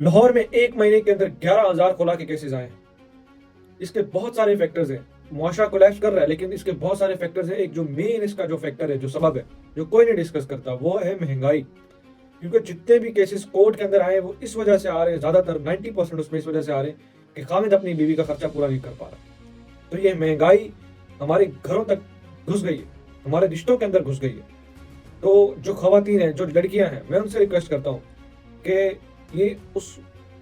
لاہور میں ایک مہینے کے اندر 11,000 خلا کے کیسز آئے ہیں۔ اس کے بہت سارے فیکٹرز ہیں۔ معاشرہ کولیپس کر رہا ہے، لیکن اس کے بہت سارے فیکٹرز ہیں۔ ایک جو مین اس کا جو فیکٹر ہے، جو سبب ہے، جو کوئی نہیں ڈسکس کرتا، وہ ہے مہنگائی۔ کیونکہ جتنے بھی کیسز کورٹ کے اندر آئے ہیں وہ اس وجہ سے آ رہے ہیں، زیادہ تر 90% اس میں اس وجہ سے آ رہے ہیں کہ خامد اپنی بیوی کا خرچہ پورا نہیں کر پا رہا۔ تو یہ مہنگائی ہمارے گھروں تک گھس گئی ہے، ہمارے رشتوں کے اندر گھس گئی ہے۔ تو جو خواتین ہیں، جو لڑکیاں ہیں، میں ان سے ریکویسٹ کرتا ہوں کہ یہ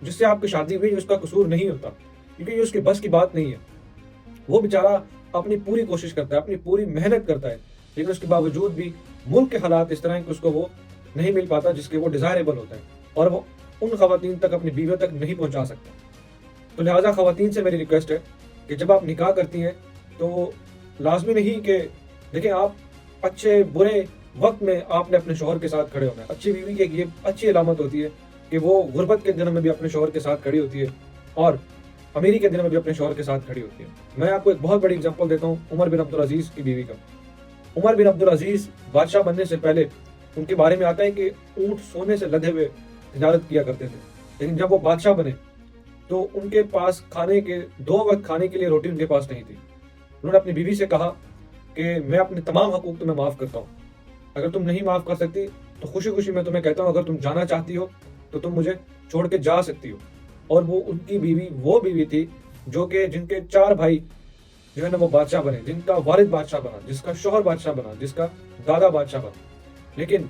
جس سے آپ کی شادی ہوئی اس کا قصور نہیں ہوتا، کیونکہ یہ اس کے بس کی بات نہیں ہے۔ وہ بیچارہ اپنی پوری کوشش کرتا ہے، اپنی پوری محنت کرتا ہے، لیکن اس کے باوجود بھی ملک کے حالات اس طرح ہیں کہ اس کو وہ نہیں مل پاتا جس کے وہ ڈیزائریبل ہوتا ہے، اور وہ ان خواتین تک، اپنی بیویوں تک نہیں پہنچا سکتا۔ تو لہٰذا خواتین سے میری ریکویسٹ ہے کہ جب آپ نکاح کرتی ہیں تو لازمی نہیں کہ دیکھیں، آپ اچھے برے وقت میں آپ نے اپنے شوہر کے ساتھ کھڑے ہونا ہے۔ اچھی بیوی کی یہ اچھی علامت ہوتی ہے کہ وہ غربت کے دنوں میں بھی اپنے شوہر کے ساتھ کھڑی ہوتی ہے، اور امیری کے دنوں میں بھی اپنے شوہر کے ساتھ کھڑی ہوتی ہے۔ میں آپ کو ایک بہت بڑی اگزامپل دیتا ہوں عمر بن عبدالعزیز کی بیوی کا۔ عمر بن عبدالعزیز بادشاہ بننے سے پہلے ان کے بارے میں آتا ہے کہ اونٹ سونے سے لدے ہوئے تجارت کیا کرتے تھے، لیکن جب وہ بادشاہ بنے تو ان کے پاس کھانے کے 2 وقت کھانے کے لیے روٹی ان کے پاس نہیں تھی۔ انہوں نے اپنی بیوی سے کہا کہ میں اپنے تمام حقوق تمہیں معاف کرتا ہوں، اگر تم نہیں معاف کر سکتی تو خوشی خوشی میں تمہیں کہتا ہوں اگر تم جانا چاہتی ہو تو تم مجھے چھوڑ کے جا سکتی ہو۔ اور وہ ان کی بیوی وہ بیوی تھی جو کہ جن کے 4 بھائی جو ہے نا وہ بادشاہ بنے، جن کا والد بادشاہ بنا، جس کا شوہر بادشاہ بنا، جس کا دادا بادشاہ بنا، لیکن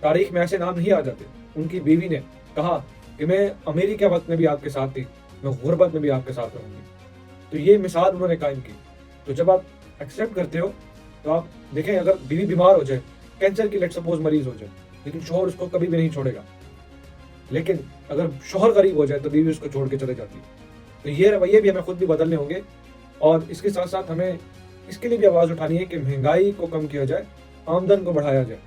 تاریخ میں ایسے نام نہیں آ جاتے۔ ان کی بیوی نے کہا کہ میں امیری کے وقت میں بھی آپ کے ساتھ تھی، میں غربت میں بھی آپ کے ساتھ رہوں گی۔ تو یہ مثال انہوں نے قائم کی۔ تو جب آپ ایکسیپٹ کرتے ہو تو آپ دیکھیں، اگر بیوی بیمار ہو جائے، کینسر کی لیٹ سپوز مریض ہو جائے، لیکن شوہر اس کو کبھی بھی نہیں چھوڑے گا، لیکن اگر شوہر غریب ہو جائے تو بیوی اس کو چھوڑ کے چلے جاتی ہے۔ تو یہ رویے بھی ہمیں خود بھی بدلنے ہوں گے، اور اس کے ساتھ ساتھ ہمیں اس کے لیے بھی آواز اٹھانی ہے کہ مہنگائی کو کم کیا جائے، آمدن کو بڑھایا جائے۔